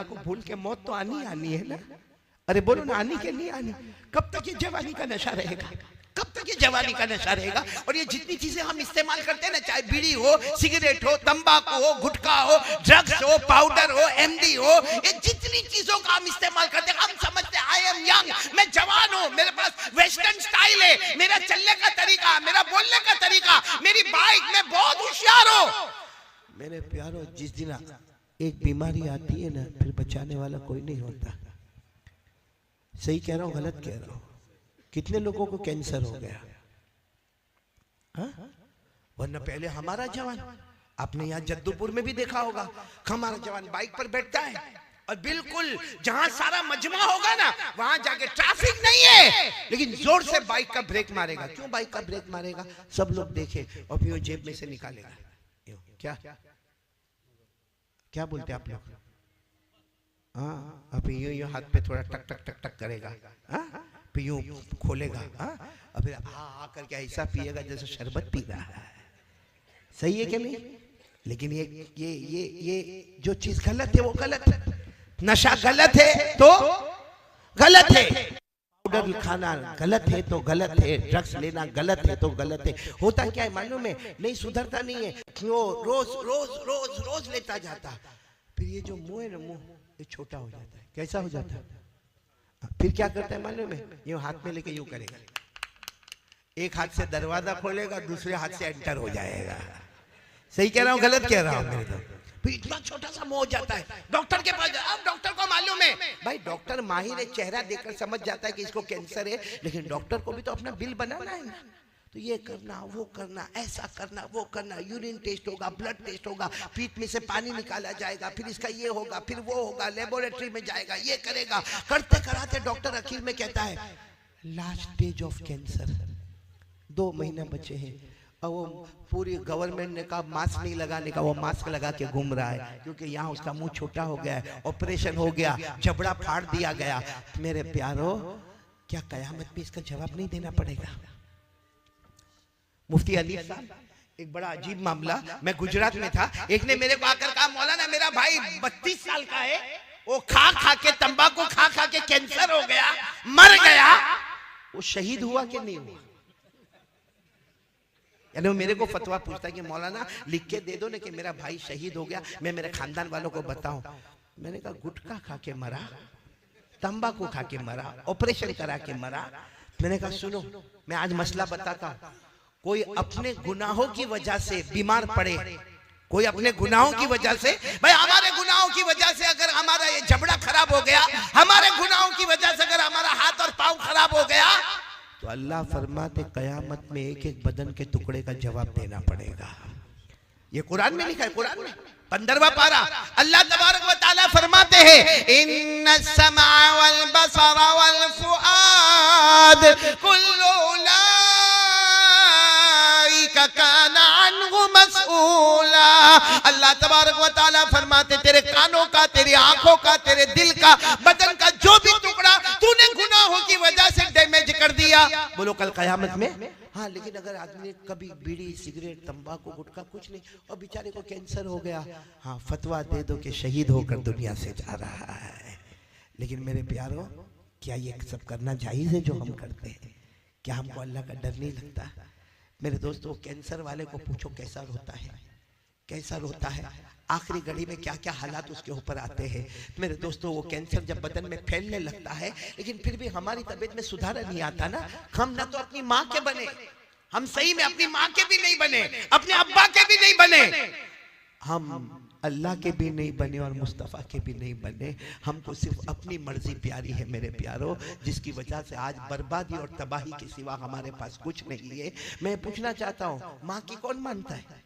को भूल के मौत तो आनी आनी है ना। अरे बोलो ना, आनी के नहीं आनी? कब तक ये जवानी का नशा रहेगा? कब तक ये जवानी का नशा रहेगा? और ये जितनी चीजें हम इस्तेमाल करते हैं ना, चाहे बीड़ी हो, सिगरेट हो, तंबाकू हो, गुटखा हो, ड्रग्स हो, पाउडर हो, एमडी हो, ये जितनी चीजों का हम इस्तेमाल करते हैं, हम समझते हैं आई एम यंग, मैं जवान हूं, मेरे पास वेस्टर्न स्टाइल है, मेरा चलने का तरीका, मेरा बोलने का तरीका, मेरी बाइक, मैं बहुत होशियार हूं। मेरे प्यारो, जिस दिन एक बीमारी आती है ना, फिर बचाने वाला कोई नहीं होता। सही कह रहा हूं, गलत कह रहा हूं? कितने लोगों को कैंसर हो गया? वरना पहले हमारा जवान, आपने यहाँ जद्दूपुर में भी देखा होगा, हमारा जवान बाइक पर बैठता है और बिल्कुल जहां सारा मजमा होगा ना, वहां जाके ट्रैफिक नहीं है, लेकिन जोर से बाइक का ब्रेक मारेगा। क्यों बाइक का ब्रेक मारेगा? सब लोग देखे, और फिर वो जेब में से निकालेगा। क्या क्या बोलते आप लोग? हाँ, अभी यूं हाथ पे थोड़ा टक टक टक टक करेगा, फिर यूं खोलेगा, और फिर हाँ करके ऐसा पिएगा जैसे शरबत पी रहा है। सही है कि नहीं? लेकिन ये जो चीज गलत है वो गलत है। नशा गलत है तो गलत है, पाउडर खाना गलत है तो गलत है, ड्रग्स लेना गलत है तो गलत है। होता क्या है मालूम है? नहीं सुधरता नहीं है, वो रोज रोज रोज रोज लेता जाता, फिर ये जो मुंह है ना, मुंह ये छोटा हो जाता है। कैसा हो जाता है? फिर क्या करता है मालूम है? यूं हाथ में लेके यूं करेगा, एक हाथ से दरवाजा खोलेगा, दूसरे हाथ से एंटर हो जाएगा। सही कह रहा हूँ, गलत कह रहा हूँ मेरे तो? फिर इतना छोटा सा मुंह हो जाता है, डॉक्टर के पास। अब डॉक्टर को मालूम है भाई, डॉक्टर माहिर है, चेहरा देखकर समझ जाता है कि इसको कैंसर है, लेकिन डॉक्टर को भी तो अपना बिल बनाना है ना। तो ये करना, वो करना, ऐसा करना, वो करना, यूरिन टेस्ट होगा, ब्लड टेस्ट होगा, पीठ में से पानी निकाला जाएगा, फिर इसका ये होगा, फिर वो होगा, लेबोरेटरी में जाएगा, ये करेगा। करते कराते डॉक्टर आखिर में कहता है लास्ट स्टेज ऑफ कैंसर, 2 महीने बचे हैं। और वो पूरी गवर्नमेंट ने कहा मास्क नहीं लगाने का, वो मास्क लगा के घूम रहा है, क्योंकि यहाँ उसका मुंह छोटा हो गया है, ऑपरेशन हो गया, जबड़ा फाड़ दिया गया। मेरे प्यारो, क्या कयामत में इसका जवाब नहीं देना पड़ेगा? मुफ्ती अली साहब, एक बड़ा अजीब मामला, मैं गुजरात में था, एक ने मेरे को आकर कहा मौलाना मेरा भाई 32 साल का है, वो खा खा के, तंबाकू खा खा के कैंसर हो गया, मर गया। वो शहीद हुआ कि नहीं हुआ? यानी वो मेरे को फतवा पूछता है कि मौलाना लिख के दे दो ना कि मेरा भाई शहीद हो गया, मैं मेरे खानदान वालों को बताऊं। मैंने कहा गुटखा खा के मरा, तंबाकू खा के मरा, ऑपरेशन करा के मरा। मैंने कहा सुनो, मैं आज मसला बताता हूं। कोई अपने गुनाहों की वजह से बीमार पड़े, कोई अपने गुनाहों की वजह से, भाई हमारे गुनाहों की वजह से अगर हमारा ये जबड़ा खराब हो गया, हमारे गुनाहों की वजह से अगर हमारा हाथ और पांव खराब हो गया, तो अल्लाह फरमाते कयामत में एक एक बदन के टुकड़े का जवाब देना पड़ेगा। ये कुरान में लिखा है, कुरान में 15वां पारा, अल्लाह तबारक व तआला फरमाते हैं इन्नस समा वल बसर वल फुआद कुल्लु उलाइका काना अन्हु मसऊला। अल्लाह तबारक व तआला फरमाते तेरे कानों का, तेरी आंखों का, तेरे दिल का, बदन का जो भी टुकड़ा तूने गुनाहों की वजह से डैमेज कर दिया, बोलो कल कयामत में। हाँ, लेकिन अगर आदमी कभी बीड़ी, सिगरेट, तंबाकू, गुटखा कुछ नहीं, और बेचारे को कैंसर हो गया, हाँ फतवा दे दो कि शहीद होकर दुनिया से जा रहा है। लेकिन मेरे प्यारों, क्या ये सब करना जायज है जो हम करते हैं? क्या हमको अल्लाह का डर नहीं लगता? मेरे दोस्तों, कैंसर वाले को पूछो कैसा रोता है, कैसा रोता है, आखिरी घड़ी में क्या क्या हालात उसके ऊपर आते हैं। मेरे दोस्तों, वो कैंसर जब बदन में फैलने लगता है, लेकिन फिर भी हमारी तबीयत में सुधार नहीं आता ना। हम ना तो अपनी माँ के बने, हम सही में अपनी माँ के भी नहीं बने, अपने अब्बा के भी नहीं बने, हम अल्लाह के भी नहीं बने और मुस्तफ़ा के भी नहीं बने। हमको सिर्फ अपनी मर्जी प्यारी है मेरे प्यारों, जिसकी वजह से आज बर्बादी और तबाही के सिवा हमारे पास कुछ नहीं है। मैं पूछना चाहता हूँ, माँ की कौन मानता है?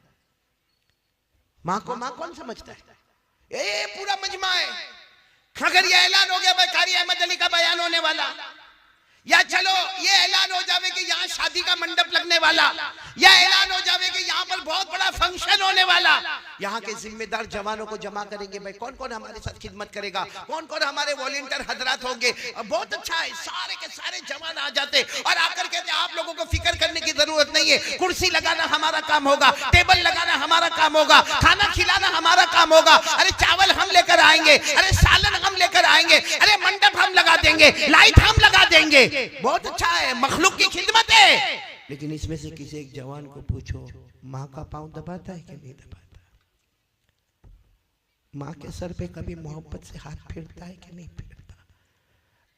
माँ को माँ कौन समझता है? ये पूरा मजमा है। अगर ये ऐलान हो गया भाई कारी अहमद अली का बयान होने वाला, या चलो ये ऐलान हो जावे कि यहाँ शादी का मंडप लगने वाला, या ऐलान हो जावे कि यहाँ पर बहुत बड़ा फंक्शन होने वाला, यहाँ के जिम्मेदार जवानों को जमा करेंगे, भाई कौन कौन हमारे साथ खिदमत करेगा, कौन कौन हमारे वॉलंटियर हजरात होंगे। बहुत अच्छा है, सारे के सारे जवान आ जाते और आकर कहते आप लोगों को फिक्र करने की जरूरत नहीं है, कुर्सी लगाना हमारा काम होगा, टेबल लगाना हमारा काम होगा, खाना खिलाना हमारा काम होगा, अरे चावल हम लेकर आएंगे, अरे सालन हम लेकर आएंगे, अरे मंडप हम लगा देंगे, लाइट हम लगा देंगे। बहुत अच्छा है, मखलूक की खिदमत है। लेकिन इसमें से किसी एक जवान को पूछो माँ का पांव दबाता है कि नहीं दबाता, माँ के सर पे कभी मोहब्बत से हाथ फेरता है कि नहीं फेरता।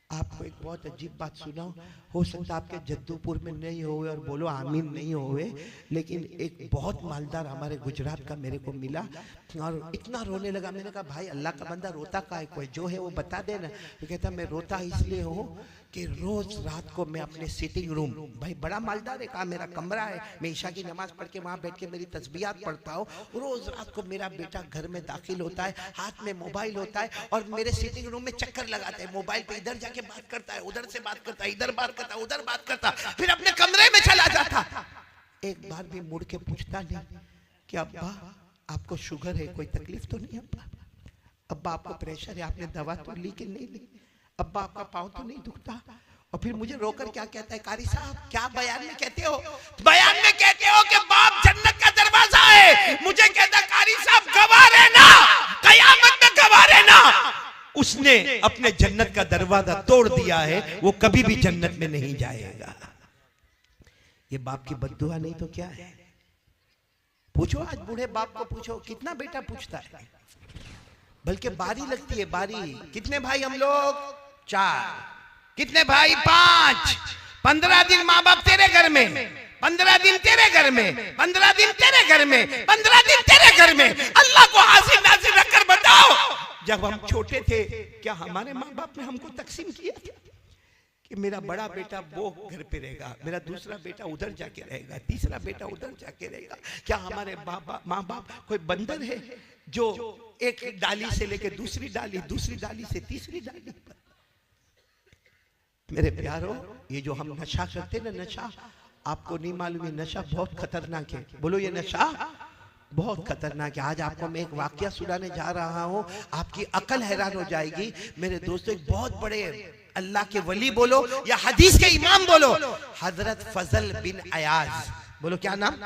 आपको एक बहुत अजीब बात सुनाऊं, हो सकता है आपके जद्दूपुर में नहीं होवे और बोलो आमीन नहीं होवे, लेकिन एक बहुत मालदार हमारे गुजरात का मेरे को मिला और इतना रोने लगा। मैंने कहा भाई अल्लाह का बंदा रोता काहे को है, जो है वो बता देना। तो कहता मैं रोता इसलिए हूँ कि रोज रात को मैं अपने सिटिंग रूम, भाई बड़ा मालदार है, कहा मेरा कमरा है, मैं ईशा की नमाज पढ़ के वहां बैठ के मेरी तस्बीहात पढ़ता हूँ, रोज रात को मेरा बेटा घर में दाखिल होता है, हाथ में मोबाइल होता है और मेरे सिटिंग रूम में चक्कर लगाता है, मोबाइल पे इधर जाके बात करता है, उधर से बात करता है, इधर बात करता है, उधर बात करता, फिर अपने कमरे में चला जाता। एक बार भी मुड़ के पूछता नहीं कि अब्बा आपको शुगर है, कोई तकलीफ तो नहीं, अब्बा आपको प्रेशर है, आपने दवा तो ली कि नहीं ली, अब्बा आपका पाँव तो नहीं दुखता। और फिर मुझे रोकर क्या कहता है, कारी साहब क्या बयान में कहते हो, बयान में कहते हो कि बाप जन्नत का दरवाजा है, मुझे कहता कारी साहब गवाह रहना, कयामत में गवाह रहना, उसने अपने जन्नत का दरवाजा तोड़ दिया है, वो कभी भी जन्नत में नहीं जाएगा। ये बाप की बद्दुआ नहीं तो क्या है। पूछो आज बूढ़े बाप को पूछो, कितना बेटा पूछता है, बल्कि बारी लगती है, बारी। कितने भाई हम लोग, 4, कितने भाई, 5। 15 दिन माँ बाप तेरे घर में, 15 दिन तेरे घर में, 15 दिन तेरे घर में, 15 दिन तेरे घर में। अल्लाह को हाजिर नाजिर रखकर बताओ, जब हम छोटे थे क्या हमारे माँ बाप ने हमको तकसीम किया था कि मेरा बड़ा बेटा वो घर पे रहेगा, मेरा दूसरा बेटा उधर जाके रहेगा, तीसरा बेटा उधर जाके रहेगा। क्या हमारे माँ बाप कोई बंदर है जो एक डाली से लेके दूसरी डाली, दूसरी डाली से तीसरी डाली पर। मेरे प्यारो, ये जो हम नशा करते ना, नशा आपको नहीं मालूम, ये नशा बहुत खतरनाक है। बोलो ये नशा बहुत खतरनाक है। आज आपको मैं एक वाकया सुनाने जा रहा हूँ, आपकी अकल हैरान हो जाएगी। मेरे दोस्तों, एक बहुत बड़े अल्लाह के वली बोलो या हदीस के इमाम बोलो, हजरत फजल बिन अयाज, बोलो क्या नाम,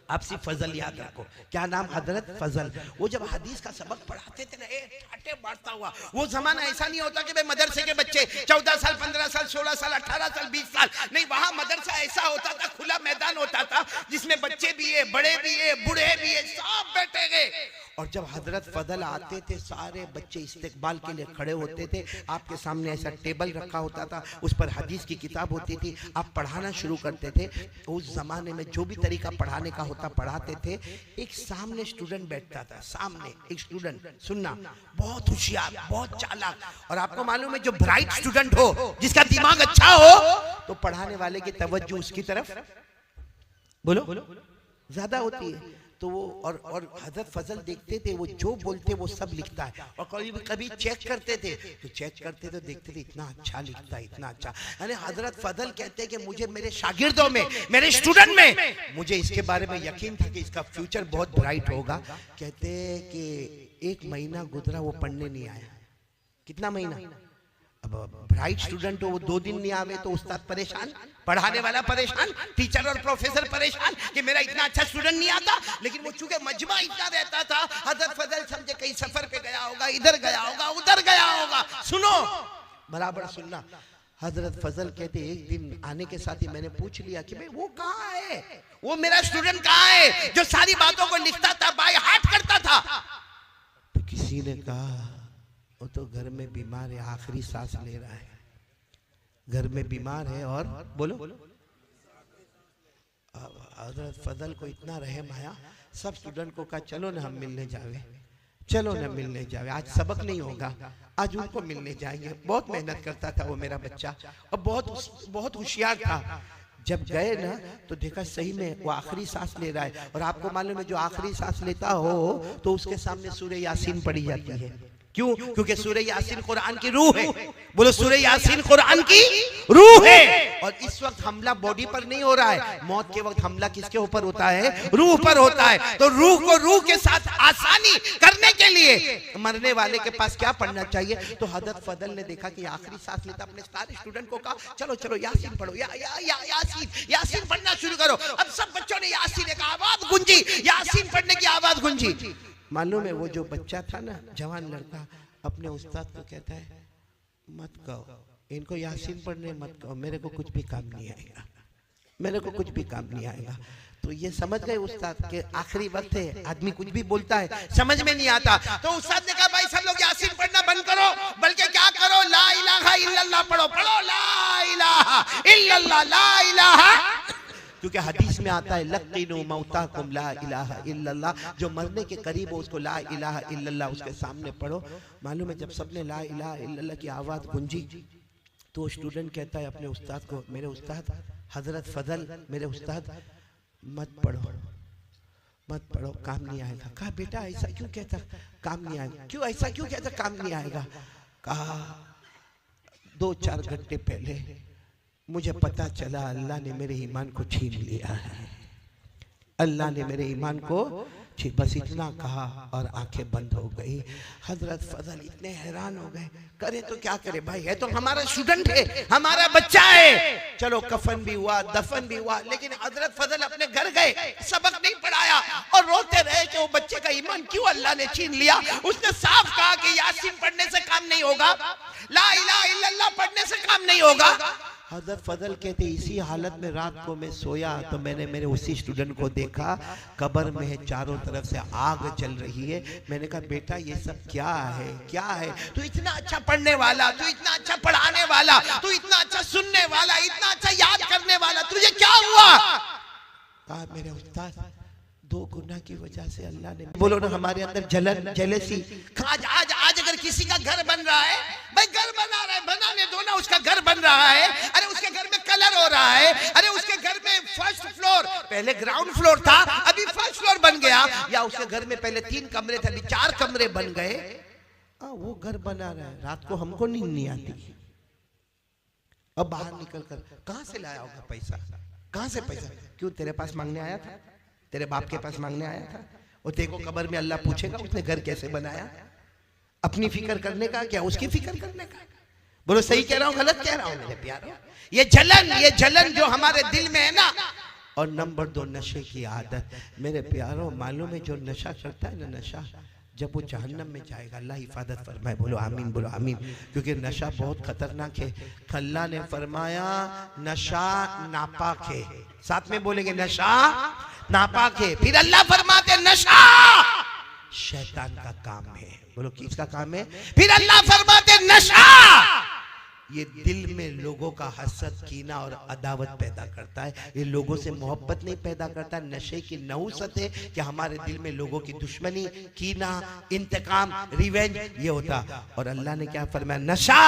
आप सिर्फ फजल याद रखो, क्या नाम, हजरत फजल। वो जब हदीस का सबक पढ़ाते थे ना, ठाटे बांटता हुआ, वो जमाना ऐसा नहीं होता कि भाई मदरसे के बच्चे 14 साल 15 साल 16 साल 18 साल 20 साल, नहीं, वहां मदरसा ऐसा होता था, खुला मैदान होता था जिसमें बच्चे भी है, बड़े भी है, बूढ़े भी है, सब बैठे गए। और जब हजरत फजल आते थे, सारे बच्चे इस्तेकबाल के लिए खड़े होते थे, आपके सामने ऐसा टेबल रखा होता था, उस पर हदीस की किताब होती थी, आप पढ़ाना शुरू करते थे। उस जमाने में जो भी तरीका पढ़ाने का होता पढ़ाते थे। एक सामने स्टूडेंट बैठता था, सामने एक स्टूडेंट, सुनना, बहुत होशियार, बहुत चालाक, और आपको मालूम है जो ब्राइट स्टूडेंट हो, जिसका दिमाग अच्छा हो, तो पढ़ाने वाले की तवज्जो उसकी तरफ, बोलो, ज्यादा होती है। तो वो और हजरत फजल देखते थे, वो जो बोलते वो सब लिखता है, और कभी कभी चेक करते थे, तो चेक करते तो देखते थे इतना अच्छा लिखता है, इतना अच्छा। यानी हजरत फजल कहते हैं कि मुझे मेरे शागिर्दों में, मेरे स्टूडेंट में, मुझे इसके बारे में यकीन था कि इसका फ्यूचर बहुत ब्राइट होगा। कहते हैं कि 1 महीना गुजरा, वो पढ़ने नहीं आया। कितना महीना? अब ब्राइट स्टूडेंट हो, वो 2 दिन नहीं आवे तो उस्ताद परेशान, पढ़ाने वाला परेशान, टीचर और प्रोफेसर परेशान कि मेरा इतना अच्छा स्टूडेंट नहीं आता। लेकिन वो चूंकि मजमा इतना रहता था, हजरत फजल समझे कहीं सफर पे गया होगा, इधर गया होगा, उधर गया होगा। सुनो, बराबर सुनना। हजरत फजल कहते एक दिन आने के साथ ही मैंने पूछ लिया कि भाई वो कहाँ है, वो मेरा स्टूडेंट कहाँ है जो सारी बातों को लिखता था, बाय हार्ट करता था। तो किसी ने कहा वो तो घर में बीमार है, आखिरी सांस ले रहा है, घर में बीमार है। और बोलो, हजरत फजल को इतना रहम आया, सब स्टूडेंट को कहा चलो ना हम मिलने जावे, चलो ना मिलने जावे, आज सबक नहीं होगा, आज उनको मिलने जाएंगे। बहुत मेहनत करता था वो मेरा बच्चा, और बहुत होशियार था। जब गए ना तो देखा सही में वो आखिरी सांस ले रहा है, और आपको मालूम है जो आखिरी सांस लेता हो तो उसके सामने सूरह यासीन पढ़ी जाती है। क्यों? क्योंकि सूरह यासीन कुरान की रूह है। बोलो सूरह यासीन कुरान की रूह है। और इस वक्त हमला बॉडी पर नहीं हो रहा है, मौत के वक्त हमला किसके ऊपर होता है? रूह पर होता है। तो रूह को रूह के साथ आसानी करने के लिए मरने वाले के पास क्या पढ़ना चाहिए? तो हजरत फजल ने देखा कि आखिरी सांस लेता, अपने सारे स्टूडेंट को कहा चलो चलो यासीन पढ़ो, यासीन पढ़ना शुरू करो। अब सब बच्चों ने यासीन का आवाज गूंजी, यासीन पढ़ने की आवाज गूंजी। मालूम है वो जो बच्चा था ना, जवान लड़का, अपने उस्ताद को कहता है मत कहो इनको यासीन पढ़ने, मत कहो, मेरे को कुछ भी काम नहीं आएगा, मेरे को कुछ भी काम नहीं आएगा। तो ये समझ गए उस्ताद के आखिरी वक्त है, आदमी कुछ भी बोलता है समझ में नहीं आता। तो उस्ताद ने कहा भाई सब लोग यासीन पढ़ना बंद करो, बल्कि क्या करो, ला इलाहा इल्लल्लाह पढ़ो, ला इलाहा इल्लल्लाह, ला इलाहा। क्योंकि हदीस में आता है लक़िनु मौताकुम ला इलाहा इल्लल्लाह, जो मरने के करीब हो उसको ला इलाहा इल्लल्लाह उसके सामने पढ़ो। मालूम है जब सबने ला इलाहा इल्लल्लाह की आवाज़ गूंजी तो स्टूडेंट कहता है अपने उस्ताद को, मेरे उस्ताद हजरत फजल, मेरे उस्ताद मत पढ़ो, मत पढ़ो, काम नहीं आएगा। कहा बेटा ऐसा क्यों कहता, काम नहीं आएगा? क्यों ऐसा क्यों कहता काम नहीं आएगा? कहा 2-4 घंटे पहले मुझे पता चला अल्लाह ने मेरे ईमान को छीन लिया है, अल्लाह ने मेरे ईमान को बस इतना कहा और आंखें बंद हो गई। हजरत फजल इतने हैरान हो गए, करे तो क्या करे भाई, है तो हमारा स्टूडेंट है, हमारा बच्चा है। चलो कफन भी हुआ, दफन भी हुआ, लेकिन हजरत फजल अपने घर गए, सबक नहीं पढ़ाया और रोते रहे कि वो बच्चे का ईमान क्यों अल्लाह ने छीन लिया। उसने साफ कहा कि यासीन पढ़ने से काम नहीं होगा, ला इलाहा इल्लल्लाह पढ़ने से काम नहीं होगा। हजरत फजल कहते इसी हालत में रात को मैं सोया तो मैंने मेरे उसी स्टूडेंट को देखा, कब्र में है, चारों तरफ से आग चल रही है। मैंने कहा बेटा ये सब क्या है, क्या है? तू इतना अच्छा पढ़ने वाला, तू इतना अच्छा पढ़ाने वाला, तू इतना अच्छा सुनने वाला, इतना अच्छा याद करने वाला, तुझे क्या हुआ? कहा मेरे उस्ताद 2 गुनाह की वजह से अल्लाह ने, बोलो ना हमारे अंदर जलन, जेलसी। आज अगर किसी का घर बन रहा है, भाई घर बना रहा है, बनाने दो ना, उसका घर बन रहा है, अरे उसके घर में कलर हो रहा है, अरे उसके घर में फर्स्ट फ्लोर, पहले ग्राउंड फ्लोर था अभी फर्स्ट फ्लोर बन गया, या उसके घर में पहले 3 कमरे थे अभी 4 कमरे बन गए, वो घर बना रहा है। रात को हमको नींद नहीं आती, अब बाहर निकल कर कहां से लाया होगा पैसा, कहां से पैसा? क्यों तेरे पास मांगने आया था, तेरे बाप के पास मांगने आया था? और तेरे को कब्र में अल्लाह पूछेगा उसने घर कैसे बनाया? अपनी फिक्र करने का क्या, उसकी फिक्र करने का? बोलो सही कह रहा हूं गलत कह रहा हूं मेरे प्यारों? ये जलन जो हमारे दिल में है ना। और नंबर 2 नशे की आदत। मेरे प्यारों मालूम है जो नशा करता है ना, नशा जब वो जहन्नम में जाएगा, अल्लाह हिफाजत फरमाए, बोलो आमीन, बोलो आमीन। क्योंकि नशा बहुत खतरनाक है। अल्लाह ने फरमाया नशा नापाक है, साथ में बोलेंगे नशा नापाक है। फिर अल्लाह फरमाते नशा शैतान का काम है, बोलो किसका काम है? फिर अल्लाह फरमाते नशा ये दिल में लोगों का हसद, कीना और अदावत पैदा करता है, ये लोगों से मोहब्बत नहीं पैदा करता। नशे की नहुसत है कि हमारे दिल में लोगों की दुश्मनी, कीना, इंतकाम, रिवेंज ये होता। और अल्लाह ने क्या फरमाया? नशा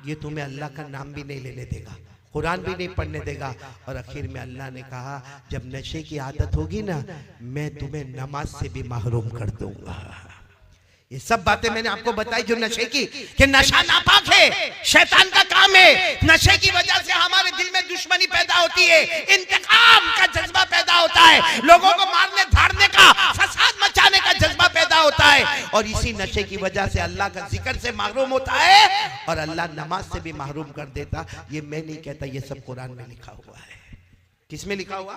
ये तुम्हें अल्लाह का नाम भी नहीं लेने देगा, कुरान भी नहीं पढ़ने देगा। और आखिर में अल्लाह ने कहा जब नशे की आदत होगी ना, मैं तुम्हें नमाज से भी महरूम कर दूंगा। ये सब बातें मैंने आपको बताई जो नशे की, कि नशा नापाक है, शैतान का काम है। नशे की वजह से हमारे दिल में दुश्मनी पैदा होती है, इंतकाम का जज्बा पैदा होता है, लोगों को मारने धाड़ने का, फसाद मचाने का जज्बा पैदा होता है। और इसी नशे की वजह से अल्लाह का जिक्र से महरूम होता है और अल्लाह नमाज से भी महरूम कर देता। ये मैं नहीं कहता, ये सब कुरान में लिखा हुआ है। किस में लिखा हुआ?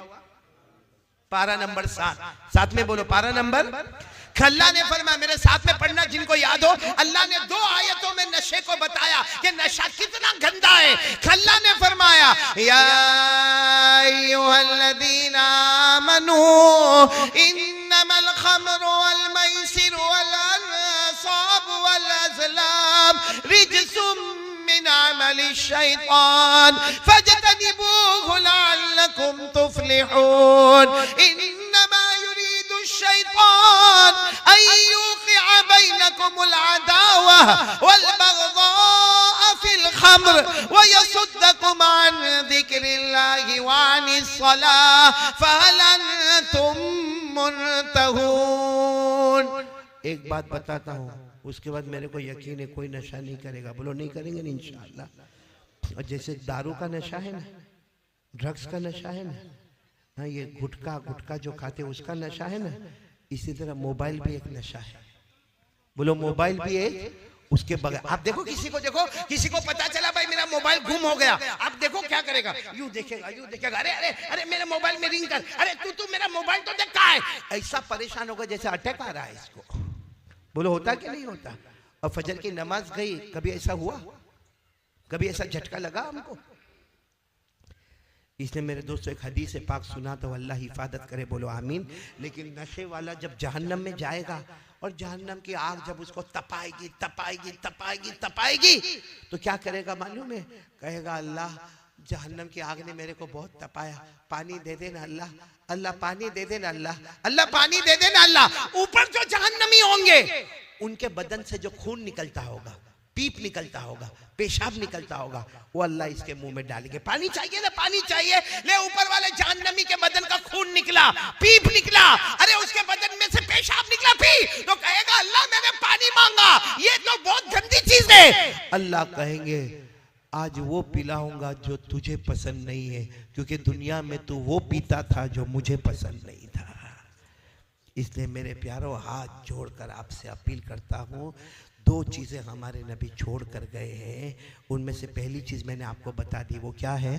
पारा नंबर 7, साथ में बोलो पारा नंबर। अल्लाह ने फरमाया, मेरे साथ में पढ़ना जिनको याद हो, अल्लाह ने 2 आयतों में नशे को बताया कि नशा कितना गंदा है। अल्लाह ने फरमाया या अय्युहल्लज़ीना आमनू इन्नमल खम्रु वल मैसिरु वल अंसाबु वल अज़लाम रिज्सुम मिन अमलि शैतान फज्तनिबूहु लअल्लकुम तुफ्लिहून। इन्नमा युरीदु शैतान अन युक़िअ बैनकुमुल अदावा वल बग़ज़ाअ फिल खम्र व यसुद्दकुम अन ज़िक्रिल्लाहि व अनिस सलाह फहल अंतुम मुंतहून। एक बात बताता हूँ, उसके बाद मेरे को यकीन है कोई नशा नहीं करेगा। बोलो नहीं करेंगे ना इंशाअल्लाह। और जैसे दारू का नशा है ना, ड्रग्स का नशा है ना, हाँ ये गुटखा जो खाते उसका नशा है ना, इसी तरह मोबाइल भी एक नशा है। बोलो मोबाइल भी एक, उसके बगैर आप देखो किसी को पता चला भाई मेरा मोबाइल गुम हो गया, आप देखो क्या करेगा, यूं देखेगा, अरे अरे अरे मेरे मोबाइल में रिंग कर, अरे तू मेरा मोबाइल तो देख कहाँ है। ऐसा परेशान होगा जैसे अटैक आ रहा है इसको। बोलो होता कि नहीं होता। और फजर की नमाज गई, कभी ऐसा हुआ, कभी ऐसा झटका लगा हमको। इसने मेरे दोस्तों एक हदीस पाक सुना तो अल्लाह हिफाजत करे, बोलो आमीन। लेकिन नशे वाला जब जहन्नम में जाएगा और जहन्नम की आग जब उसको तपाएगी तपाएगी तपाएगी तपाएगी तो क्या करेगा मालूम है, कहेगा अल्लाह जहन्नम की आग ने मेरे को बहुत तपाया, पानी दे देना अल्लाह, अल्लाह पानी दे देना अल्लाह, अल्लाह पानी दे देना अल्लाह। ऊपर जो जहन्नमी होंगे उनके बदन से जो खून निकलता होगा, पीप निकलता होगा, पेशाब निकलता होगा, वो अल्लाह इसके मुंह में डालेंगे। पानी चाहिए ना, पानी चाहिए, ले ऊपर वाले जहन्नमी के बदन का खून निकला, पीप निकला, अरे उसके बदन में से पेशाब निकला, पी तो कहेगा अल्लाह मैंने पानी मांगा, ये तो बहुत गंदी चीज है। अल्लाह कहेंगे आज वो पिलाऊंगा जो तुझे पसंद नहीं है, क्योंकि दुनिया में तू वो पीता था जो मुझे पसंद नहीं था। इसलिए मेरे प्यारों हाथ जोड़कर आपसे अपील करता हूँ, दो चीजें हमारे नबी छोड़ कर गए हैं, उनमें से पहली चीज मैंने आपको बता दी, वो क्या है।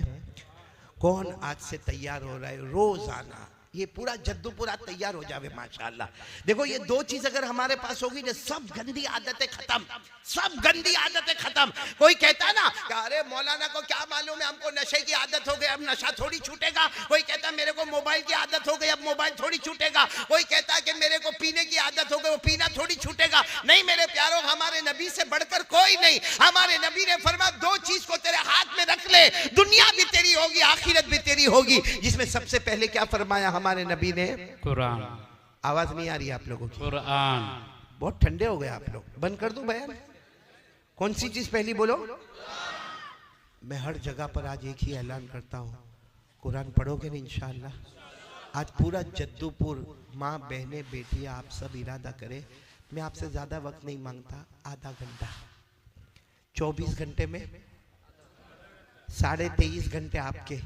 कौन आज से तैयार हो रहा है रोजाना, ये पूरा जद्दू पूरा तैयार हो जावे माशाअल्लाह। देखो ये दो चीज अगर हमारे पास होगी ना, सब गंदी आदतें खत्म, सब गंदी आदतें खत्म। कोई कहता ना कि अरे मौलाना को क्या मालूम है, हमको नशे की आदत हो गई, अब नशा थोड़ी छूटेगा। कोई कहता मेरे को मोबाइल की आदत हो गई, अब मोबाइल थोड़ी छूटेगा। कोई कहता कि मेरे को पीने की आदत हो गई, वो पीना थोड़ी छूटेगा। नहीं मेरे प्यारों, हमारे नबी से बढ़कर कोई नहीं। हमारे नबी ने फरमाया दो चीज को तेरे हाथ में रख ले, दुनिया भी तेरी होगी, आखिरत भी तेरी होगी। जिसमें सबसे पहले क्या फरमाया हमारे नबी ने, कुरान। आवाज नहीं आ रही आप लोगों की, कुरान। बहुत ठंडे हो गए आप लोग, बंद कर दूं बयान। कौन सी चीज पहली बोलो। मैं हर जगह पर आज एक ही ऐलान करता हूँ, कुरान पढ़ोगे ना इंशाअल्लाह। आज पूरा जद्दूपुर माँ बहने बेटियां आप सब इरादा करें, मैं आपसे ज्यादा वक्त नहीं मांगता, आधा घंटा, 24 घंटे में 23.5 घंटे आपके,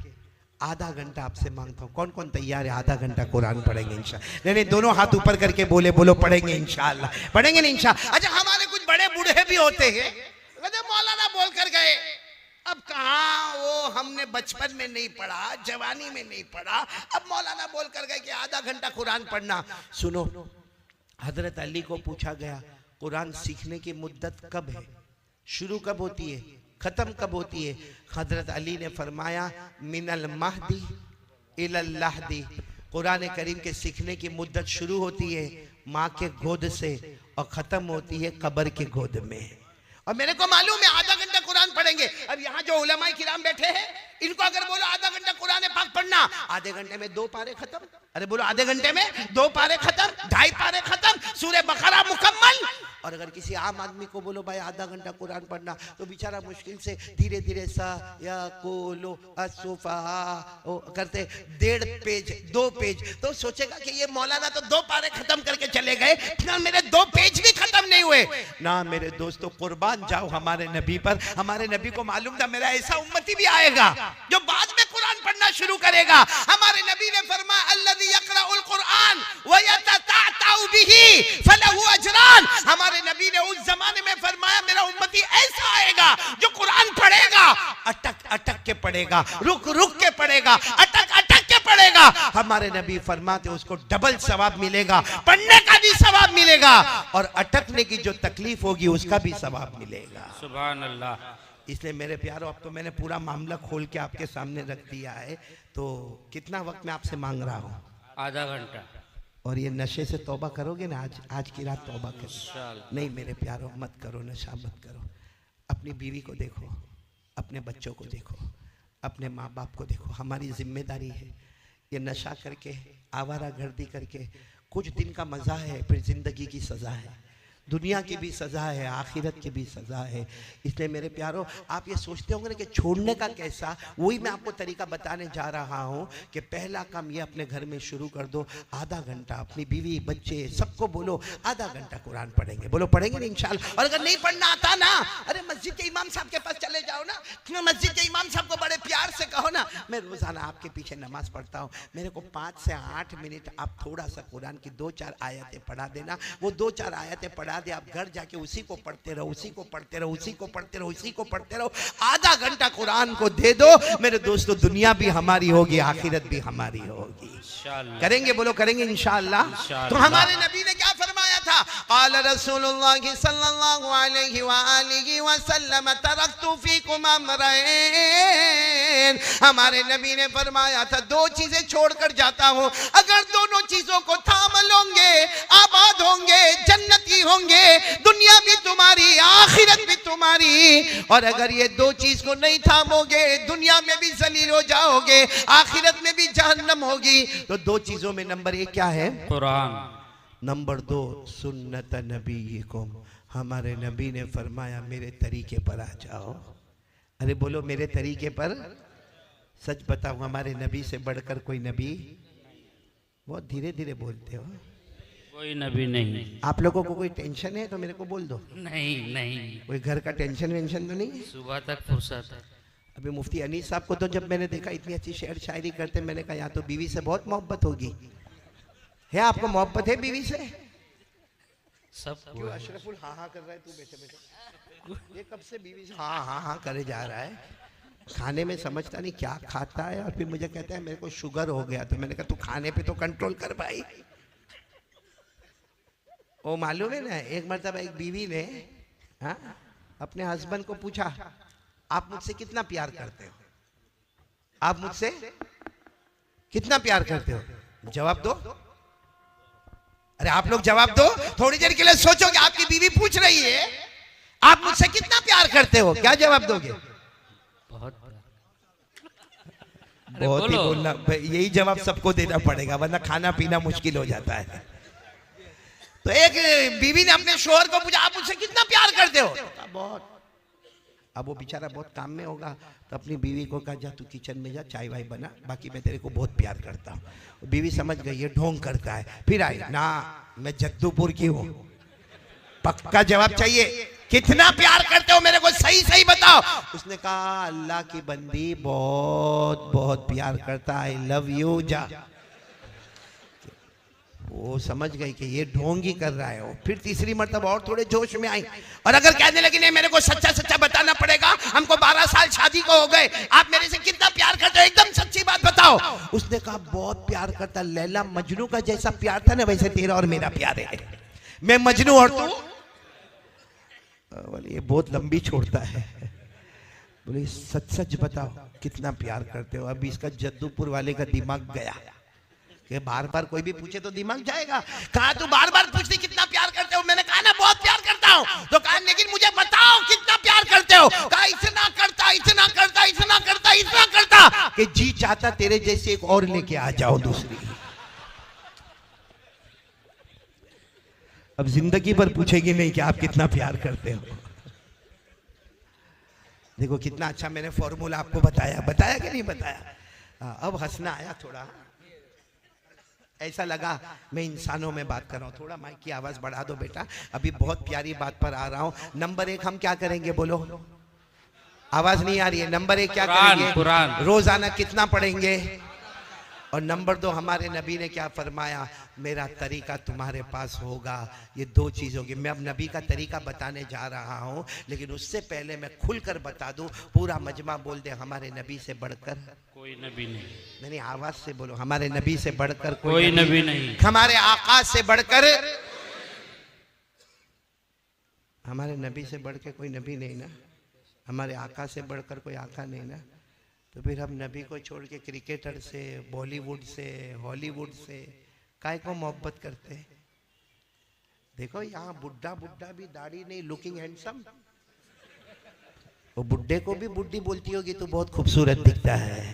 आधा घंटा आपसे मांगता हूँ। कौन कौन तैयार है आधा घंटा कुरान पढ़ेंगे इंशाअल्लाह। नहीं दोनों हाथ ऊपर करके बोले, बोलो पढ़ेंगे इंशाअल्लाह, पढ़ेंगे नहीं इंशाअल्लाह। अच्छा हमारे कुछ बड़े बूढ़े भी होते हैं, मौलाना बोल कर गए, अब कहाँ वो हमने बचपन में नहीं पढ़ा, जवानी में नहीं पढ़ा, अब मौलाना बोल कर गए कि आधा घंटा कुरान पढ़ना। सुनो, हजरत अली को पूछा गया कुरान सीखने की मुद्दत कब है, शुरू कब होती है, खत्म कब होती है। हजरत अली ने फरमाया मिनल महदी इलल लहदी, कुरान करीम के सीखने की मुद्दत शुरू होती है माँ के गोद से और खत्म होती है कब्र के गोद में। और मेरे को मालूम है आधा घंटा कुरान पढ़ेंगे। अब यहाँ जो उलमाए किराम बैठे हैं, इनको अगर बोलो आधा घंटा कुरान पाक पढ़ना, आधे घंटे में 2 पारे खत्म। अरे बोलो आधे घंटे में 2 पारे खत्म, 2.5 पारे खत्म, सूरह बकरा मुकम्मल। और अगर किसी आम आदमी को बोलो भाई आधा घंटा कुरान पढ़ना, तो बेचारा मुश्किल से धीरे धीरे सा या कोलो असुफा करते 1.5 पेज 2 पेज, तो सोचेगा कि ये मौलाना तो 2 पारे खत्म करके चले गए ना, मेरे 2 पेज भी खत्म नहीं हुए ना। मेरे दोस्तों कुर्बान जाओ हमारे नबी पर। हमारे नबी को मालूम था मेरा ऐसा उम्मती भी आएगा जो बाद में कुरान पढ़ना शुरू करेगा। हमारे नबी ने फरमाया अल्लज़ी यक़रउल कुरान व यतताअतउ बिही फलहु अजरान। हमारे नबी ने उस जमाने में फरमाया मेरा उम्मती ऐसा आएगा जो कुरान पढ़ेगा, अटक अटक के पढ़ेगा, रुक रुक के पढ़ेगा, अटक अटक के पढ़ेगा। हमारे नबी फरमाते उसको डबल सवाब मिलेगा, पढ़ने का भी सवाब मिलेगा और अटकने की जो तकलीफ होगी उसका भी सवाब मिलेगा। सुभान अल्लाह। इसलिए मेरे प्यारों, अब तो मैंने पूरा मामला खोल के आपके सामने रख दिया है, तो कितना वक्त मैं आपसे मांग रहा हूँ, आधा घंटा। और ये नशे से तौबा करोगे ना, आज की रात तौबा करो। नहीं मेरे प्यारों, मत करो नशा, मत करो। अपनी बीवी को देखो, अपने बच्चों को देखो, अपने माँ बाप को देखो। हमारी जिम्मेदारी है। ये नशा करके, आवारा गर्दी करके कुछ दिन का मज़ा है, फिर जिंदगी की सज़ा है। दुनिया की भी सजा है, आखिरत की भी सजा है। इसलिए मेरे प्यारों, आप ये सोचते होंगे ना कि छोड़ने का कैसा, वही मैं आपको तरीका बताने जा रहा हूँ कि पहला काम ये अपने घर में शुरू कर दो। आधा घंटा अपनी बीवी बच्चे सबको बोलो आधा घंटा कुरान पढ़ेंगे। बोलो पढ़ेंगे ना इंशाल्लाह। और अगर नहीं पढ़ना आता ना, अरे मस्जिद के इमाम साहब के पास चले जाओ ना, मस्जिद के इमाम साहब को बड़े प्यार से कहो ना, मैं रोजाना आपके पीछे नमाज पढ़ता हूँ, मेरे को 5 से 8 मिनट आप थोड़ा सा कुरान की 2-4 आयतें पढ़ा देना। वो 2-4 आयतें पढ़ा दे, आप घर जाके उसी को पढ़ते रहो, उसी को पढ़ते रहो, उसी को पढ़ते रहो, उसी को पढ़ते रहो। आधा घंटा कुरान को दे दो मेरे दोस्तों, दुनिया भी हमारी होगी, आखिरत भी हमारी होगी। करेंगे, बोलो करेंगे इंशाअल्लाह। तो हमारे नबी ने क्या फरमाया था? क़ाल रसूलुल्लाह सल्लल्लाहु अलैहि व आलिहि वसल्लम तरक्तु फीकुम अमरैन। हमारे नबी ने फरमाया था 2 चीजें छोड़कर जाता हूं, अगर दोनों चीजों को थाम लोगे आबाद होंगे, जन्नती होंगे, दुनिया भी तुम्हारी, आखिरत भी तुम्हारी। और अगर ये 2 चीज को नहीं थामोगे, दुनिया में भी जलील हो जाओगे, आखिरत में भी जहन्नम होगी। तो 2 चीजों में नंबर 1 क्या है? कुरान। नंबर 2 सुन्नत नबीकुम। हमारे नबी ने फरमाया मेरे तरीके पर आ जाओ। अरे बोलो मेरे तरीके पर। सच बताओ, हमारे नबी से बढ़कर कोई नबी? बहुत धीरे धीरे बोलते हो। कोई नबी नहीं। आप लोगों को कोई टेंशन है तो मेरे को बोल दो। नहीं नहीं, कोई घर का टेंशन वेंशन तो नहीं? सुबह तक फुर्सत है। अभी मुफ्ती अनीस साहब को तो जब मैंने देखा इतनी अच्छी शेर शायरी करते, मैंने कहा या तो बीवी से बहुत मोहब्बत होगी। है आपको मोहब्बत है बीवी से? सब क्यों अशरफुल हाँ हाँ कर रहा है? तू बैठे बैठे ये कब से बीवी से हाँ हाँ हाँ करे जा रहा है? खाने में समझता नहीं क्या खाता है, और फिर मुझे कहता है मेरे को शुगर हो गया। तो मैंने कहा तू खाने पे तो कंट्रोल कर भाई। वो मालूम है ना, एक मरतबा एक बीवी ने अपने हस्बैंड को पूछा आप मुझसे कितना प्यार करते हो? आप मुझसे कितना प्यार करते हो? जवाब दो। अरे आप लोग जवाब दो। थोड़ी देर के लिए सोचो कि आपकी बीवी पूछ रही है आप मुझसे कितना प्यार करते हो, क्या जवाब दोगे? बहुत ही बोलना, यही जवाब सबको देना पड़ेगा वरना खाना पीना मुश्किल हो जाता है। तो एक बीवी ने अपने शोहर को पूछा आप मुझसे कितना प्यार करते हो? बहुत। अब वो बेचारा बहुत काम में होगा तो अपनी बीवी को कहा जा तू किचन में जा, चाय वाय बना, बाकी मैं तेरे को बहुत प्यार करता हूँ। बीवी समझ गई ये ढोंग करता है। फिर आई ना मैं जद्दूपुर की हूँ, पक्का जवाब चाहिए, कितना प्यार करते हो मेरे को सही सही बताओ। उसने कहा अल्लाह की बंदी बहुत बहुत प्यार करता, आई लव यू जा। वो समझ गई कि ये ढोंग ही कर रहा है। वो फिर तीसरी मर्तबा और थोड़े जोश में आई और अगर कहने लगी नहीं मेरे को सच्चा सच्चा बताना पड़ेगा, हमको 12 साल शादी को हो गए, आप मेरे से कितना प्यार करते हो, एकदम सच्ची बात बताओ। उसने कहा बहुत प्यार करता, लैला मजनू का जैसा प्यार था ना वैसे तेरा और मेरा प्यार है। मैं मजनू और तू। बोले ये बहुत लंबी छोड़ता है। बोले सच सच बताओ कितना प्यार करते हो। अभी इसका जद्दूपुर वाले का दिमाग गया कि बार बार कोई भी पूछे तो दिमाग जाएगा। कहा तू बार बार पूछती कितना प्यार करते हो? मैंने कहा ना बहुत प्यार करता हूँ। तो कहा लेकिन मुझे बताओ कितना प्यार करते हो? कहा इतना करता इतना करता इतना करता इतना करता कि जी चाहता तेरे जैसे एक और लेके आ जाओ दूसरी। अब जिंदगी भर पूछेगी नहीं कि आप कितना प्यार करते हो। देखो कितना अच्छा मैंने फॉर्मूला आपको बताया, बताया कि नहीं बताया? अब हंसना आया थोड़ा, ऐसा लगा मैं इंसानों में बात कर रहा हूँ। थोड़ा माइक की आवाज बढ़ा दो बेटा, अभी बहुत प्यारी बात पर आ रहा हूँ। नंबर 1 हम क्या करेंगे बोलो? आवाज नहीं आ रही है। नंबर 1 क्या करेंगे? रोजाना कितना पढ़ेंगे? और नंबर 2 हमारे नबी ने क्या फरमाया? मेरा तरीका तुम्हारे पास होगा। ये 2 चीज होगी। मैं अब नबी का तरीका बताने जा रहा हूँ, लेकिन उससे पहले मैं खुलकर बता दूं, पूरा मजमा बोल दे हमारे नबी से बढ़कर कोई नबी नहीं। नहीं आवाज से बोलो, हमारे नबी से बढ़कर कोई नबी नहीं। हमारे आका से बढ़कर, हमारे नबी से बढ़ के कोई नबी नहीं ना, हमारे आका से बढ़कर कोई आका नहीं ना। तो फिर हम नबी को छोड़ के क्रिकेटर से, बॉलीवुड से, हॉलीवुड से काय को मोहब्बत करते हैं? देखो यहाँ बुड्ढा बुड्ढा भी दाढ़ी नहीं, लुकिंग हैंडसम। वो बुड्ढे को भी बुड्ढी बोलती होगी तो बहुत खूबसूरत दिखता है।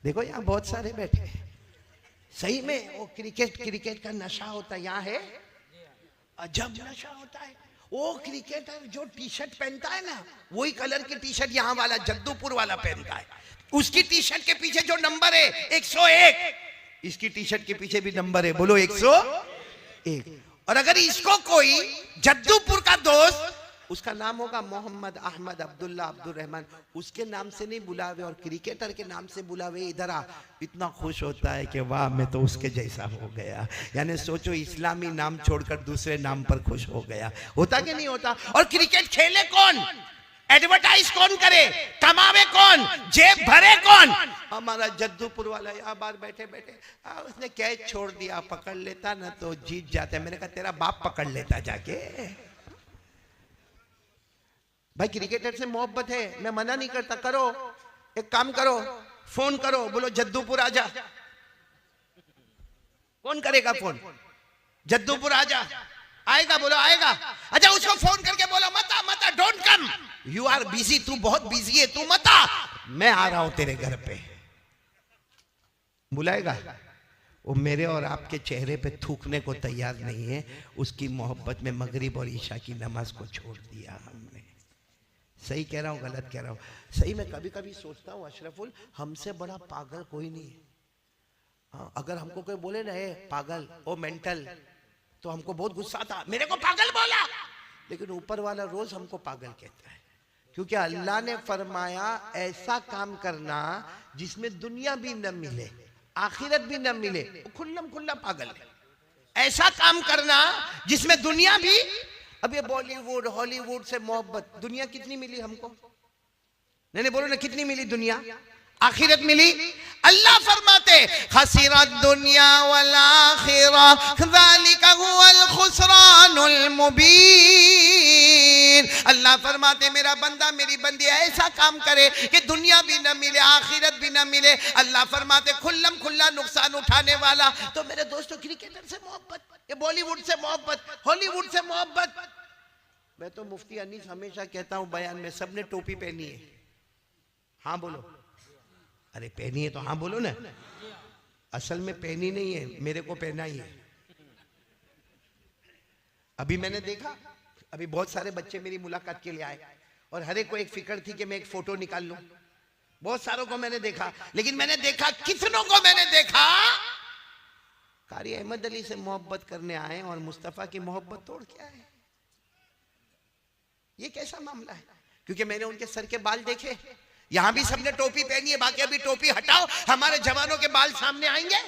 देखो यहाँ बहुत सारे बैठे, सही में वो क्रिकेट का नशा होता यहाँ है। अजब नशा होता है। वो क्रिकेटर जो टी शर्ट पहनता है ना, वही कलर की टी शर्ट यहाँ वाला जद्दूपुर वाला पहनता है। उसकी टी शर्ट के पीछे जो नंबर है 101, इसकी टी शर्ट के पीछे भी नंबर है, बोलो 101। और अगर इसको कोई जद्दूपुर का दोस्त, उसका नाम होगा मोहम्मद, अहमद, अब्दुल्ला, अब्दुल रहमान, उसके नाम से नहीं बुलावे और क्रिकेटर के नाम से बुलावे, इधर आ, इतना खुश होता है कि वाह मैं तो उसके जैसा हो गया। यानी सोचो, इस्लामी नाम छोड़कर दूसरे नाम पर खुश हो गया। होता कि नहीं होता? और क्रिकेट खेले कौन, एडवर्टाइज कौन करे, कमावे कौन, जेब भरे कौन? हमारा जद्दूपुर वाला यहाँ बाहर बैठे बैठे उसने कैच छोड़ दिया, पकड़ लेता ना तो जीत जाते। मैंने कहा तेरा बाप पकड़ लेता जाके। भाई क्रिकेटर से मोहब्बत है, मैं मना नहीं करता, करो, एक काम करो, फोन करो, बोलो जद्दूपुर आजा। कौन करेगा फोन? जद्दूपुर आजा, आएगा? बोलो आएगा। अच्छा उसको फोन करके बोलो मता मता, don't come, you are busy, तू बहुत बिजी है, तू मता, मैं आ रहा हूं तेरे घर पे। बुलाएगा? वो मेरे और आपके चेहरे पे थूकने को तैयार नहीं है। उसकी मोहब्बत में मगरिब और ईशा की नमाज को छोड़ दिया हमने। सही कह रहा हूँ, गलत कह रहा हूँ? सही में कभी कभी सोचता हूँ अशरफुल, हमसे बड़ा पागल कोई नहीं है। हाँ, अगर हमको कोई बोले ना पागल, ओ मेंटल, तो हमको बहुत गुस्सा आता, मेरे को पागल बोला। लेकिन ऊपर वाला रोज हमको पागल कहता है, क्योंकि अल्लाह ने फरमाया ऐसा काम करना जिसमें दुनिया भी न मिले, आखिरत भी न मिले, खुल्लम खुल्ला पागल है। ऐसा काम करना जिसमें दुनिया भी, अब ये बॉलीवुड हॉलीवुड से मोहब्बत, दुनिया कितनी मिली हमको? नहीं बोलो ना, कितनी मिली दुनिया? आखिरत मिली? अल्लाह फरमाते खसीरत दुनिया वल आखिरा ज़ालिका हुवल खुसरानुल मुबीन। अल्लाह फरमाते मेरा बंदा मेरी बंदी ऐसा काम करे कि दुनिया भी न मिले, आखिरत भी न मिले, अल्लाह फरमाते खुल्लम खुल्ला नुकसान उठाने वाला। तो मेरे दोस्तों, क्रिकेटर से मोहब्बत, ये बॉलीवुड से मोहब्बत, हॉलीवुड से मोहब्बत। मैं तो मुफ्ती अनीस हमेशा कहता हूं बयान में, सबने टोपी पहनी है, हाँ बोलो, अरे पहनी है तो हाँ बोलो ना। असल में पहनी नहीं है, मेरे को पहना ही है। अभी मैंने देखा, अभी बहुत सारे बच्चे मेरी मुलाकात के लिए आए और हर एक को एक फिक्र थी कि मैं एक फोटो निकाल लूं। बहुत सारों को मैंने देखा, लेकिन मैंने देखा, कितनों को मैंने देखा कारी अहमद अली से मोहब्बत करने आए और मुस्तफा की मोहब्बत तोड़ के आए। ये कैसा मामला है? क्योंकि मैंने उनके सर के बाल देखे, यहां भी सबने टोपी पहनी है, बाकी अभी टोपी हटाओ, हमारे जवानों के बाल सामने आएंगे।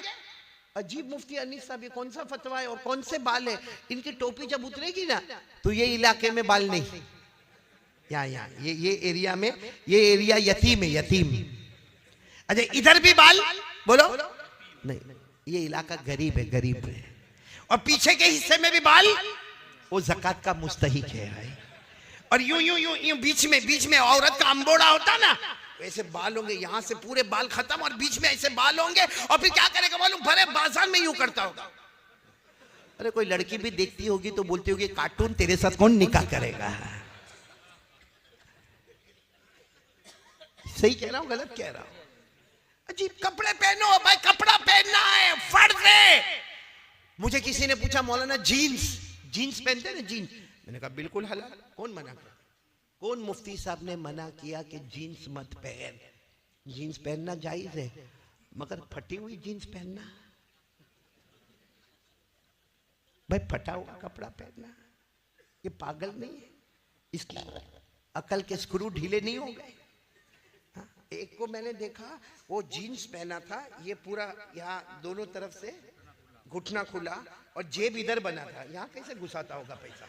अजीब मुफ्ती अनीस साहब, ये कौन सा फतवा है और कौन से बाल है? इनकी टोपी जब उतरेगी ना तो ये इलाके में बाल नहीं, यहाँ ये एरिया में, ये एरिया यतीम है, यतीम। अच्छा इधर भी बाल बोलो नहीं, ये इलाका गरीब है, गरीब है। और पीछे के हिस्से में भी बाल, वो ज़कात का मुस्तहिक है। और यूं यूं यूं यूं बीच में औरत का अंबोड़ा होता ना, ऐसे बाल होंगे, यहां से पूरे बाल खत्म और बीच में ऐसे बाल होंगे। और फिर क्या करेगा मालूम? भरे बाजार में यूं करता होगा। अरे कोई लड़की भी देखती होगी तो बोलती होगी कार्टून, तेरे साथ कौन निकाह करेगा? सही कह रहा हूं, गलत कह रहा हूं? अजीब कपड़े पहनो भाई, कपड़ा पहनना है, फर्ज है। मुझे किसी ने पूछा मौलाना जीन्स पहनते हैं ना, जीन्स? मैंने कहा बिल्कुल हलाल, कौन मना किया? कौन मुफ्ती साहब ने मना किया कि जीन्स मत पहन? जीन्स पहनना जायज है, मगर फटी हुई जीन्स पहनना, भाई फटा हुआ कपड़ा पहनना, ये पागल नहीं है? इसकी अकल के स्क्रू ढीले नहीं हो गए? एक को मैंने देखा, वो जीन्स पहना था, ये पूरा यहाँ दोनों तरफ से घुटना खुला और जेब इधर बना था। यहाँ कैसे घुसाता होगा पैसा?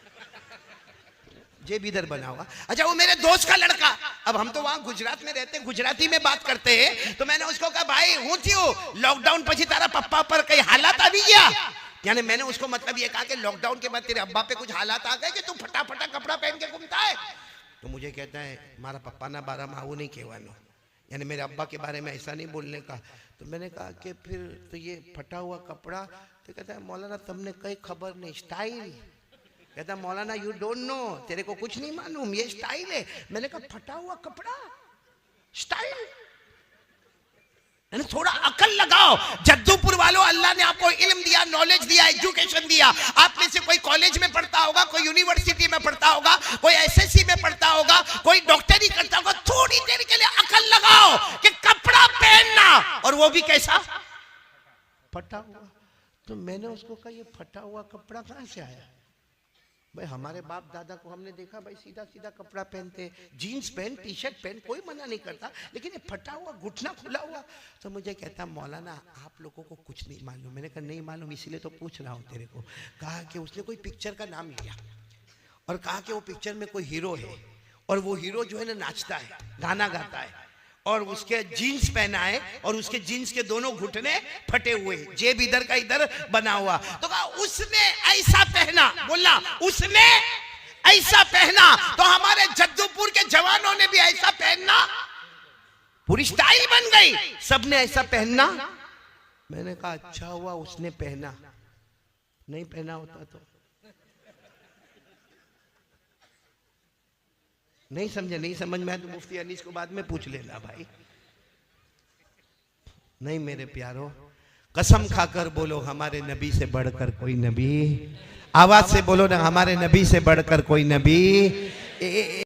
जेब इधर बना होगा। अच्छा वो मेरे दोस्त का लड़का, अब हम तो वहां गुजरात में रहते हैं, गुजराती में बात करते हैं, तो मैंने उसको कहा भाई हूँ थी लॉकडाउन पछी तारा पप्पा पर कई हालात आ गया? यानी मैंने उसको मतलब ये कहा कि लॉकडाउन के बाद तेरे अब्बा पे कुछ हालात आ गए कि तू फटा कपड़ा पहन के घूमता है? तो मुझे कहता है मारा पप्पा ना बारा में आવું नहीं कहवानो, यानी मेरे अब्बा के बारे में ऐसा नहीं बोलने का। तो मैंने कहा कि फिर तो ये फटा हुआ कपड़ा? तो कहता है मौलाना तुमने कहीं खबर नहीं, स्टाइल। कहता मौलाना यू डोंट नो, तेरे को कुछ नहीं मालूम, ये स्टाइल है। मैंने कहा फटा हुआ कपड़ा स्टाइल? यानी थोड़ा अकल लगाओ। जद्दूपुर वालों, अल्लाह ने आपको इल्म दिया, नॉलेज दिया, एजुकेशन दिया। आप में से कोई कॉलेज में पढ़ता होगा, कोई यूनिवर्सिटी में पढ़ता होगा, कोई एसएससी में पढ़ता होगा, कोई डॉक्टरी करता होगा। थोड़ी देर के लिए अकल लगाओ कि कपड़ा पहनना, और वो भी कैसा, फटा हुआ। तो मैंने उसको कहा ये फटा हुआ कपड़ा कहां से आया? भाई हमारे बाप दादा को हमने देखा भाई सीधा सीधा कपड़ा पहनते, जीन्स पहन, टी शर्ट पहन, कोई मना नहीं करता, लेकिन ये फटा हुआ, घुटना खुला हुआ। तो मुझे कहता मौलाना आप लोगों को कुछ नहीं मालूम। मैंने कहा नहीं मालूम, इसीलिए तो पूछ रहा हूँ तेरे को। कहा कि उसने कोई पिक्चर का नाम लिया और कहा कि वो पिक्चर में कोई हीरो है, और वो हीरो जो है ना नाचता है, गाना गाता है, और उसके जीन्स पहना है, और उसके जीन्स के दोनों घुटने फटे हुए, जेब इधर का इधर बना हुआ। तो कहा उसने ऐसा पहना, बोलना उसने ऐसा पहना, तो हमारे जद्दूपुर के जवानों ने भी ऐसा पहनना, पूरी स्टाइल बन गई, सबने ऐसा पहनना। मैंने कहा अच्छा हुआ उसने पहना, नहीं पहना होता तो। नहीं समझे, नहीं समझ में आया तो मुफ्ती अनीस को बाद में पूछ लेना भाई। नहीं मेरे प्यारो, कसम खाकर बोलो हमारे नबी से बढ़कर कोई नबी, आवाज से बोलो ना, हमारे नबी से बढ़कर कोई नबी।